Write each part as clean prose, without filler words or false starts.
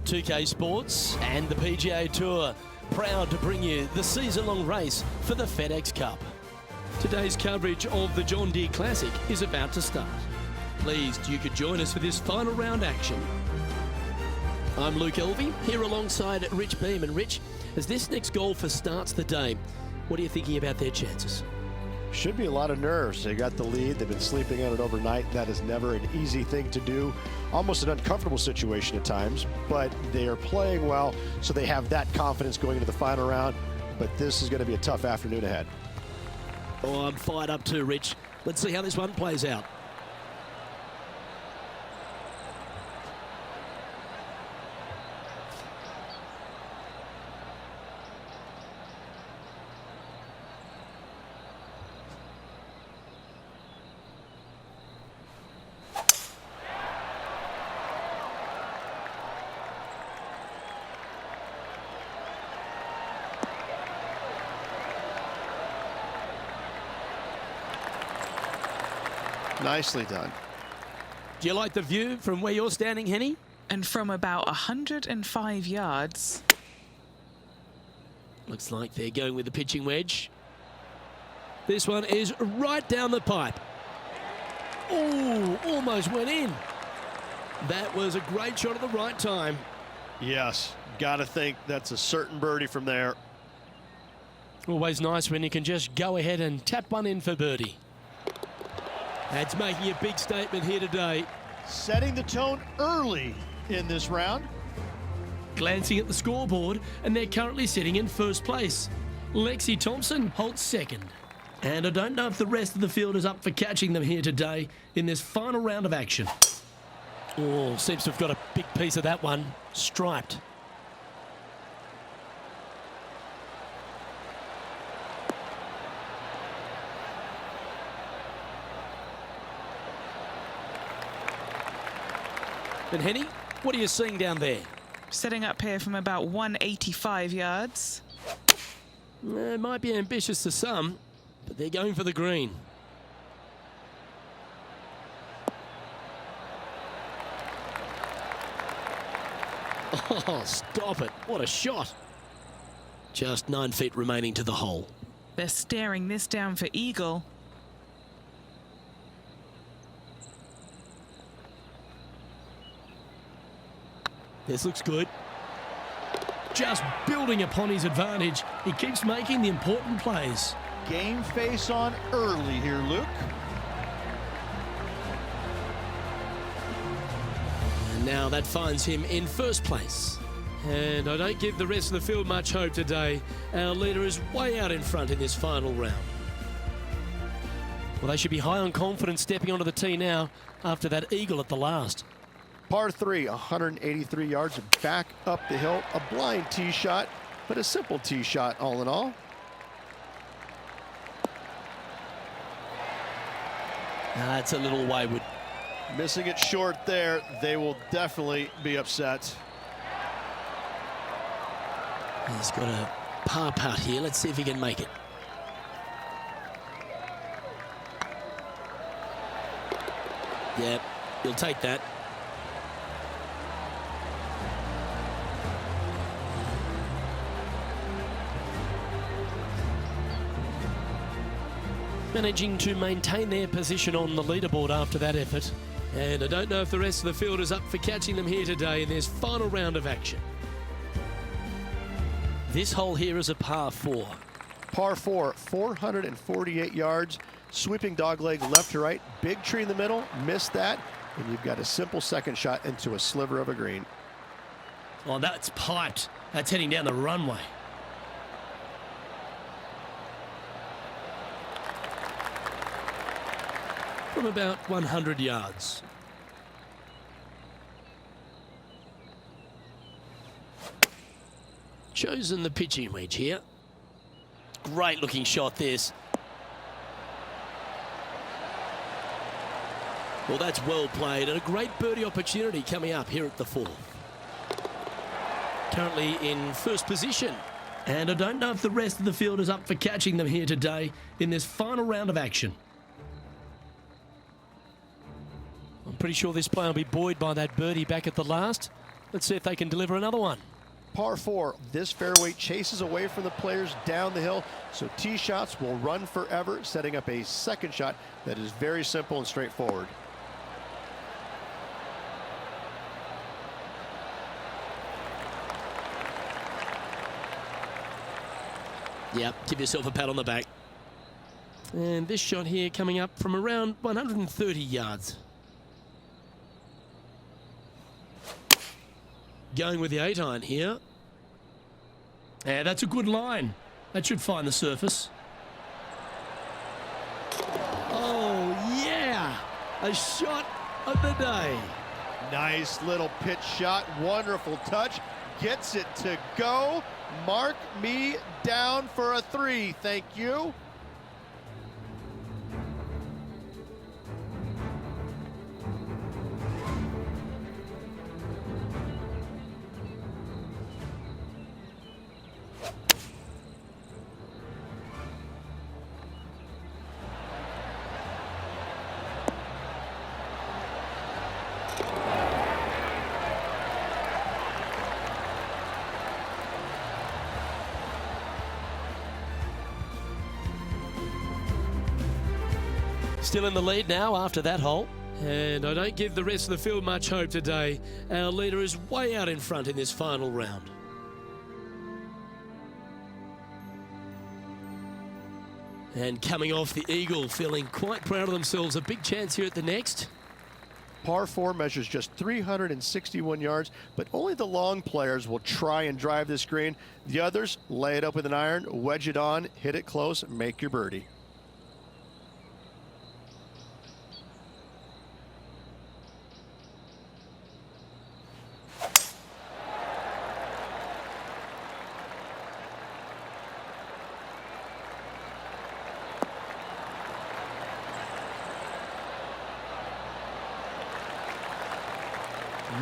.2K Sports and the PGA Tour, proud to bring you the season-long race for the FedEx Cup. Today's coverage of the John Deere Classic is about to start. Pleased you could join us for this final round action. I'm Luke Elvey, here alongside Rich Beam. And Rich, as this next golfer starts the day, what are you thinking about their chances? Should be a lot of nerves. They got the lead. They've been sleeping on it overnight. That is never an easy thing to do. Almost an uncomfortable situation at times, but they are playing well, so they have that confidence going into the final round. But this is going to be a tough afternoon ahead. Oh, I'm fired up too, Rich. Let's see how this one plays out. Nicely done. Do you like the view from where you're standing, Henny? And from about 105 yards. Looks like they're going with the pitching wedge. This one is right down the pipe. Oh, almost went in. That was a great shot at the right time. Yes, got to think that's a certain birdie from there. Always nice when you can just go ahead and tap one in for birdie. That's making a big statement here today. Setting the tone early in this round. Glancing at the scoreboard, and they're currently sitting in first place. Lexi Thompson holds second. And I don't know if the rest of the field is up for catching them here today in this final round of action. Oh, seems to have got a big piece of that one. Striped. And Henny, what are you seeing down there? Setting up here from about 185 yards. It might be ambitious to some, but they're going for the green. Oh, stop it. What a shot. Just 9 feet remaining to the hole. They're staring this down for eagle. This looks good. Just building upon his advantage. He keeps making the important plays. Game face on early here, Luke. And now that finds him in first place. And I don't give the rest of the field much hope today. Our leader is way out in front in this final round. Well, they should be high on confidence stepping onto the tee now after that eagle at the last. Par 3, 183 yards back up the hill. A blind tee shot, but a simple tee shot all in all. That's a little wayward. Missing it short there. They will definitely be upset. He's got a par putt here. Let's see if he can make it. Yep, he'll take that. Managing to maintain their position on the leaderboard after that effort. And I don't know if the rest of the field is up for catching them here today in this final round of action. This hole here is a par 4. Par 4, 448 yards. Sweeping dogleg left to right. Big tree in the middle. Missed that. And you've got a simple second shot into a sliver of a green. Oh, that's piped. That's heading down the runway. from about 100 yards. Chosen the pitching wedge here. Great looking shot this. Well, that's well played and a great birdie opportunity coming up here at the 4th. Currently in first position. And I don't know if the rest of the field is up for catching them here today in this final round of action. I'm pretty sure this player will be buoyed by that birdie back at the last. Let's see if they can deliver another one. Par 4, this fairway chases away from the players down the hill, so tee shots will run forever, setting up a second shot that is very simple and straightforward. Yep, give yourself a pat on the back. And this shot here coming up from around 130 yards. Going with the 8-iron here. And that's a good line. That should find the surface. Oh, yeah! A shot of the day. Nice little pitch shot, wonderful touch. Gets it to go. Mark me down for a 3. Thank you. Still in the lead now after that hole. And I don't give the rest of the field much hope today. Our leader is way out in front in this final round. And coming off the eagle, feeling quite proud of themselves. A big chance here at the next. Par 4 measures just 361 yards, but only the long players will try and drive this green. The others lay it up with an iron, wedge it on, hit it close, make your birdie.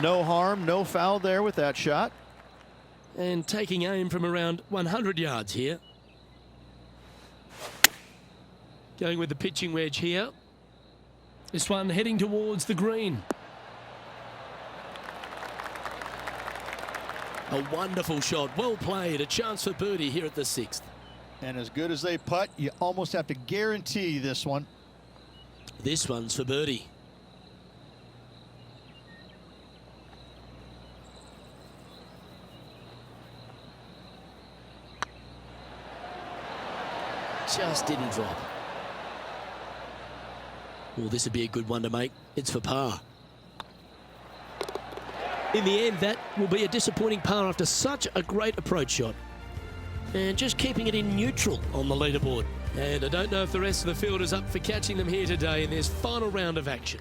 No harm, no foul there with that shot. And taking aim from around 100 yards here. Going with the pitching wedge here. This one heading towards the green. A wonderful shot, well played, a chance for birdie here at the 6th. And as good as they putt, you almost have to guarantee this one. This one's for birdie. Just didn't drop. Well, this would be a good one to make. It's for par. In the end, that will be a disappointing par after such a great approach shot. And just keeping it in neutral on the leaderboard. And I don't know if the rest of the field is up for catching them here today in this final round of action.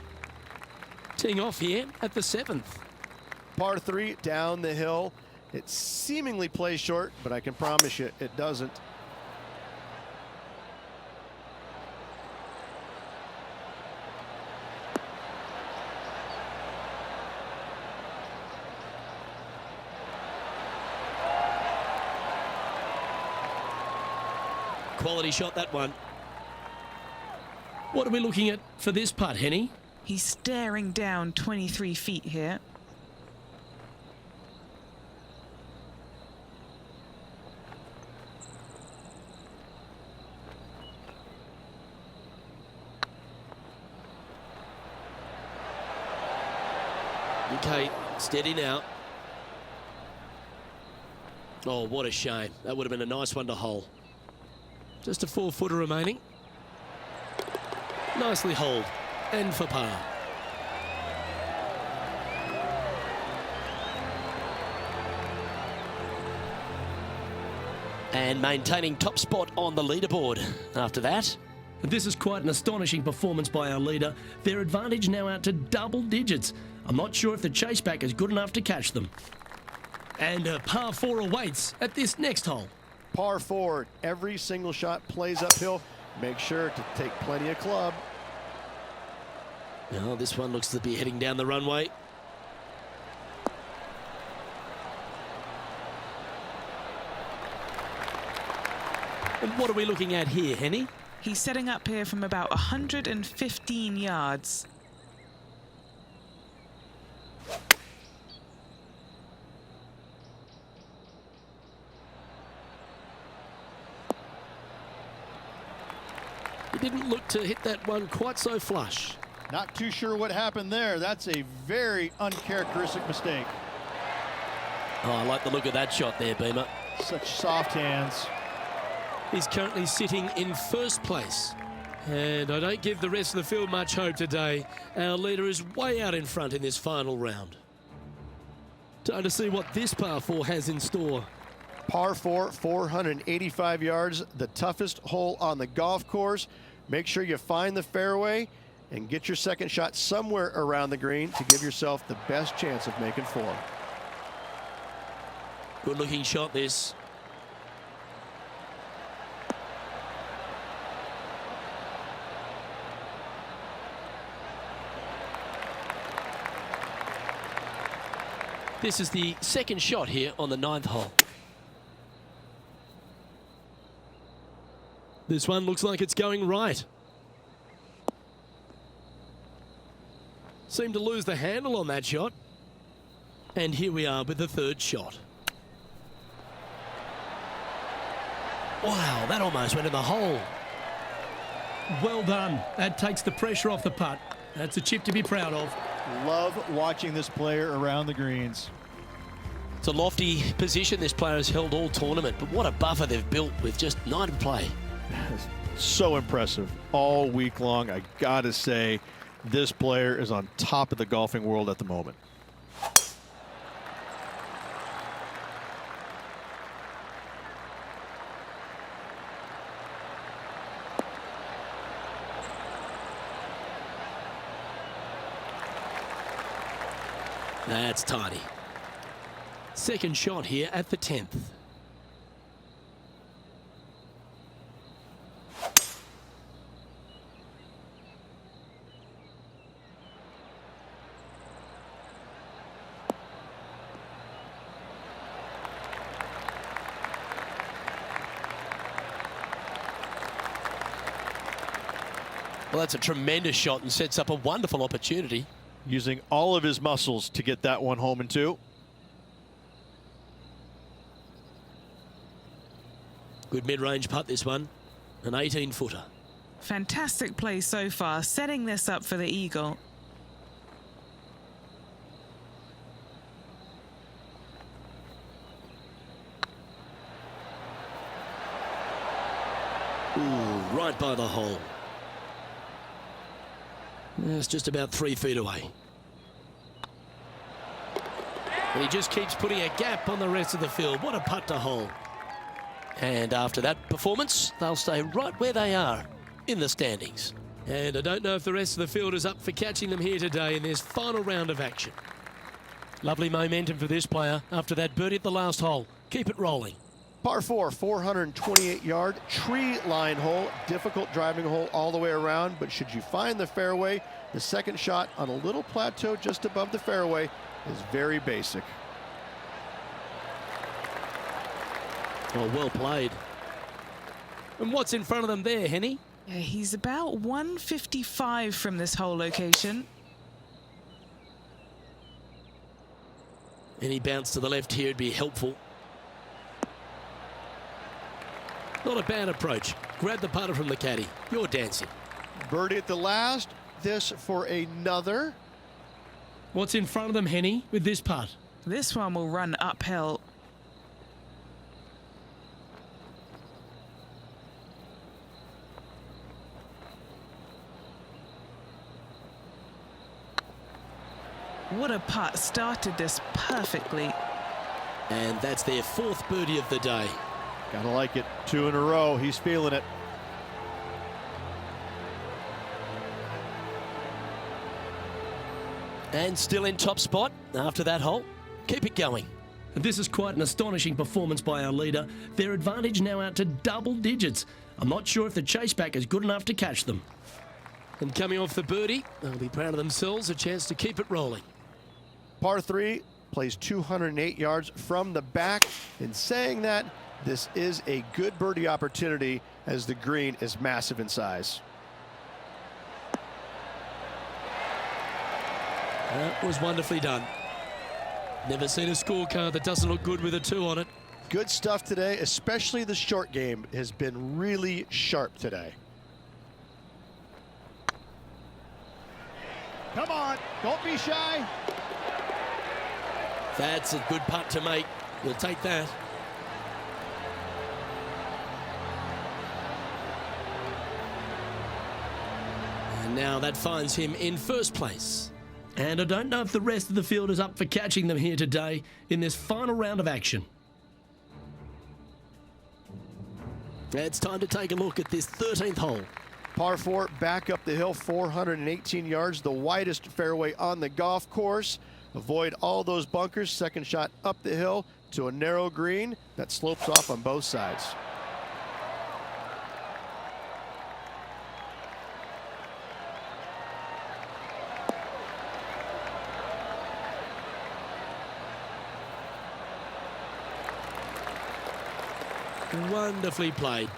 Teeing off here at the 7th. Par 3 down the hill. It seemingly plays short, but I can promise you it doesn't. Quality shot, that one. What are we looking at for this putt, Henny? He's staring down 23 feet here. Okay, steady now. Oh, what a shame. That would have been a nice one to hole. Just a 4-footer remaining. Nicely holed. And for par. And maintaining top spot on the leaderboard after that. This is quite an astonishing performance by our leader. Their advantage now out to double digits. I'm not sure if the chase back is good enough to catch them. And a par 4 awaits at this next hole. Par 4, every single shot plays uphill. Make sure to take plenty of club. Now this one looks to be heading down the runway. And what are we looking at here, Henny? He's setting up here from about 115 yards. He didn't look to hit that one quite so flush. Not too sure what happened there. That's a very uncharacteristic mistake. Oh, I like the look of that shot there, Beamer. Such soft hands. He's currently sitting in first place. And I don't give the rest of the field much hope today. Our leader is way out in front in this final round. Time to see what this par 4 has in store. Par 4, 485 yards, the toughest hole on the golf course. Make sure you find the fairway and get your second shot somewhere around the green to give yourself the best chance of making 4. Good looking shot this. This is the second shot here on the 9th hole. This one looks like it's going right. Seemed to lose the handle on that shot. And here we are with the third shot. Wow, that almost went in the hole. Well done. That takes the pressure off the putt. That's a chip to be proud of. Love watching this player around the greens. It's a lofty position this player has held all tournament, but what a buffer they've built with just 9 to play. So impressive all week long. I gotta say, this player is on top of the golfing world at the moment. That's tidy. Second shot here at the 10th. Well, that's a tremendous shot and sets up a wonderful opportunity. Using all of his muscles to get that one home in 2. Good mid-range putt, this one. An 18-footer. Fantastic play so far, setting this up for the eagle. Ooh, right by the hole. It's just about 3 feet away. And he just keeps putting a gap on the rest of the field. What a putt to hole. And after that performance, they'll stay right where they are in the standings. And I don't know if the rest of the field is up for catching them here today in this final round of action. Lovely momentum for this player after that birdie at the last hole. Keep it rolling. Par 4, 428-yard tree line hole. Difficult driving hole all the way around, but should you find the fairway, the second shot on a little plateau just above the fairway is very basic. Oh, well played. And what's in front of them there, Henny? Yeah, he's about 155 from this hole location. Any bounce to the left here would be helpful. Not a bad approach. Grab the putter from the caddy. You're dancing. Birdie at the last. This for another. What's in front of them, Henny, with this putt? This one will run uphill. What a putt. Started this perfectly. And that's their 4th birdie of the day. Gotta like it. 2 in a row. He's feeling it. And still in top spot after that hole. Keep it going. This is quite an astonishing performance by our leader. Their advantage now out to double digits. I'm not sure if the chase back is good enough to catch them. And coming off the birdie, they'll be proud of themselves, a chance to keep it rolling. Par 3 plays 208 yards from the back. In saying that, this is a good birdie opportunity as the green is massive in size. That was wonderfully done. Never seen a scorecard that doesn't look good with a 2 on it. Good stuff today, especially the short game has been really sharp today. Come on, don't be shy. That's a good putt to make. We'll take that. And now that finds him in first place. And I don't know if the rest of the field is up for catching them here today in this final round of action. It's time to take a look at this 13th hole. Par 4, back up the hill, 418 yards, the widest fairway on the golf course. Avoid all those bunkers. Second shot up the hill to a narrow green that slopes off on both sides. Wonderfully played.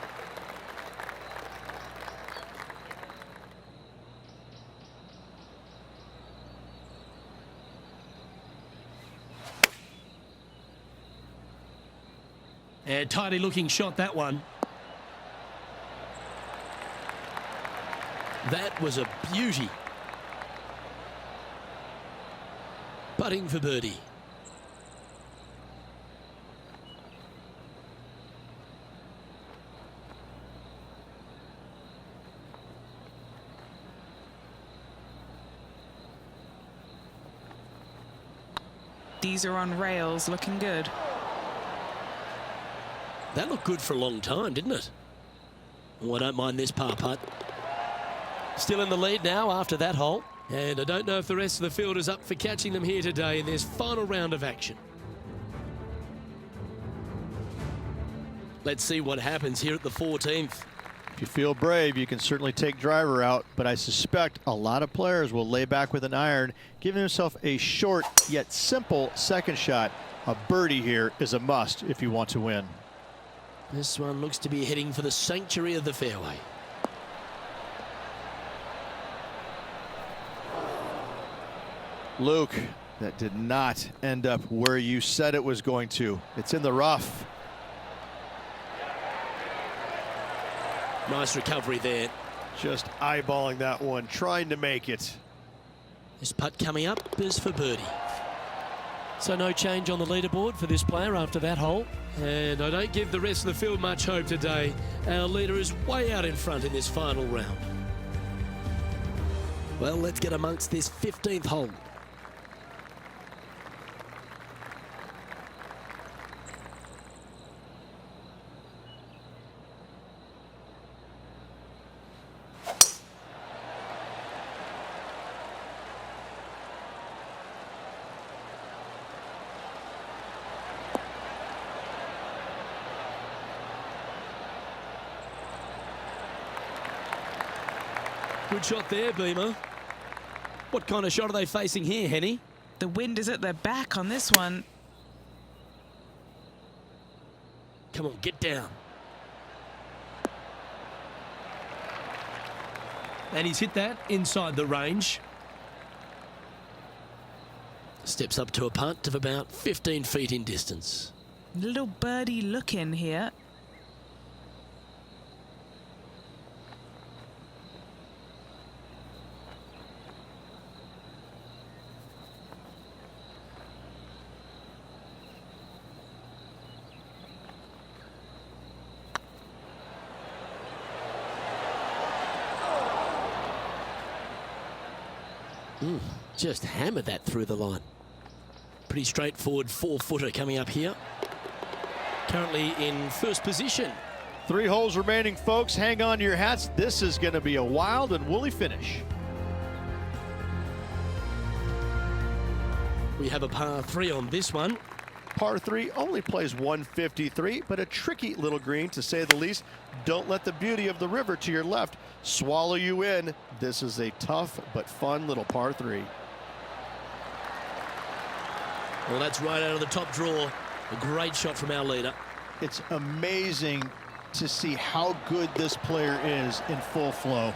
And tidy looking shot, that one. That was a beauty. Putting for birdie. These are on rails, looking good. That looked good for a long time, didn't it? Oh, I don't mind this par putt. Still in the lead now after that hole. And I don't know if the rest of the field is up for catching them here today in this final round of action. Let's see what happens here at the 14th. If you feel brave, you can certainly take driver out, but I suspect a lot of players will lay back with an iron, giving himself a short yet simple second shot. A birdie here is a must if you want to win. This one looks to be heading for the sanctuary of the fairway. Luke, that did not end up where you said it was going to. It's in the rough. Nice recovery there. Just eyeballing that one, trying to make it. This putt coming up is for birdie. So no change on the leaderboard for this player after that hole. And I don't give the rest of the field much hope today. Our leader is way out in front in this final round. Well, let's get amongst this 15th hole. Good shot there, Beamer. What kind of shot are they facing here, Henny? The wind is at their back on this one. Come on, get down. And he's hit that inside the range. Steps up to a putt of about 15 feet in distance. Little birdie look in here. Just hammered that through the line. Pretty straightforward 4-footer coming up here. Currently in first position. 3 holes remaining, folks. Hang on to your hats. This is going to be a wild and woolly finish. We have a par 3 on this one. Par 3 only plays 153, but a tricky little green to say the least. Don't let the beauty of the river to your left swallow you in. This is a tough but fun little par 3. Well, that's right out of the top draw. A great shot from our leader. It's amazing to see how good this player is in full flow.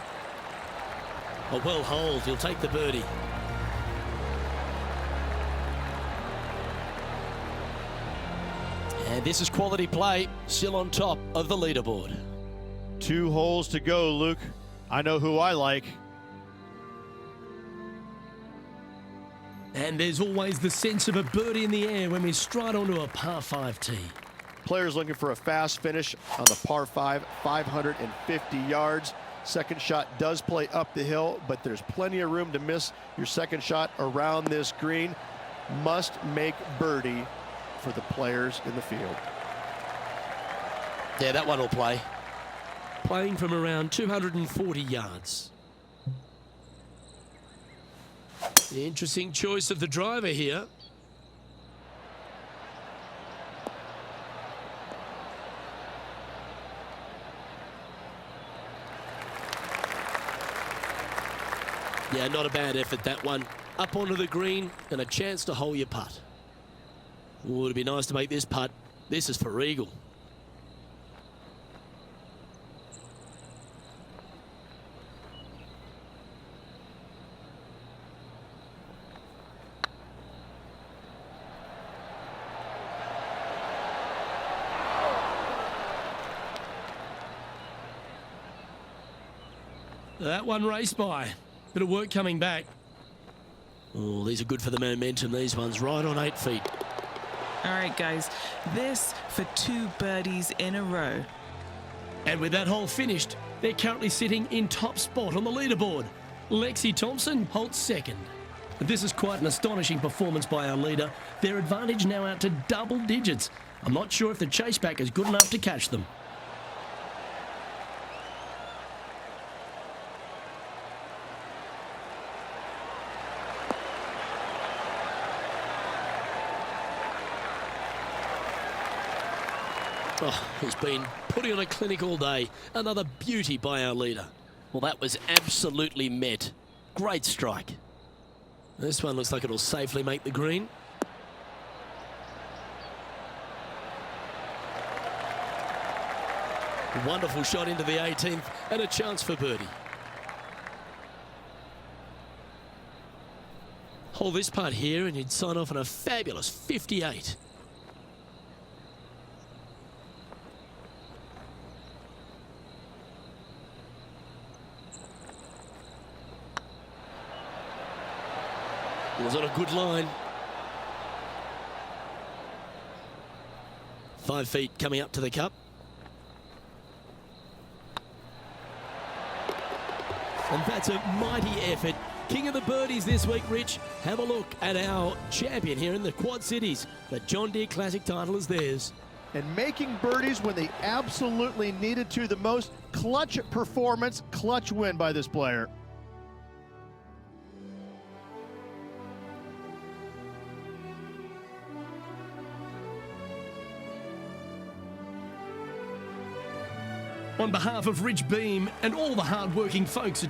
A well holed. He'll take the birdie. And this is quality play, still on top of the leaderboard. 2 holes to go, Luke. I know who I like. And there's always the sense of a birdie in the air when we stride onto a par 5 tee. Players looking for a fast finish on the par 5, 550 yards. Second shot does play up the hill, but there's plenty of room to miss your second shot around this green. Must make birdie for the players in the field. Yeah, that one will play. Playing from around 240 yards. Interesting choice of the driver here. Yeah, not a bad effort, that one. Up onto the green and a chance to hole your putt. Oh, it'd be nice to make this putt. This is for eagle. That one raced by. Bit of work coming back. Oh, these are good for the momentum. These ones right on 8 feet. All right, guys, this for 2 birdies in a row. And with that hole finished, they're currently sitting in top spot on the leaderboard. Lexi Thompson holds second. This is quite an astonishing performance by our leader. Their advantage now out to double digits. I'm not sure if the chase back is good enough to catch them. Oh, he's been putting on a clinic all day. Another beauty by our leader. Well, that was absolutely met. Great strike. This one looks like it'll safely make the green. Wonderful shot into the 18th and a chance for birdie. Hold this part here and you'd sign off on a fabulous 58. It was on a good line. 5 feet coming up to the cup. And that's a mighty effort. King of the birdies this week, Rich. Have a look at our champion here in the Quad Cities. The John Deere Classic title is theirs. And making birdies when they absolutely needed to the most. Clutch performance, clutch win by this player. On behalf of Rich Beam and all the hard-working folks at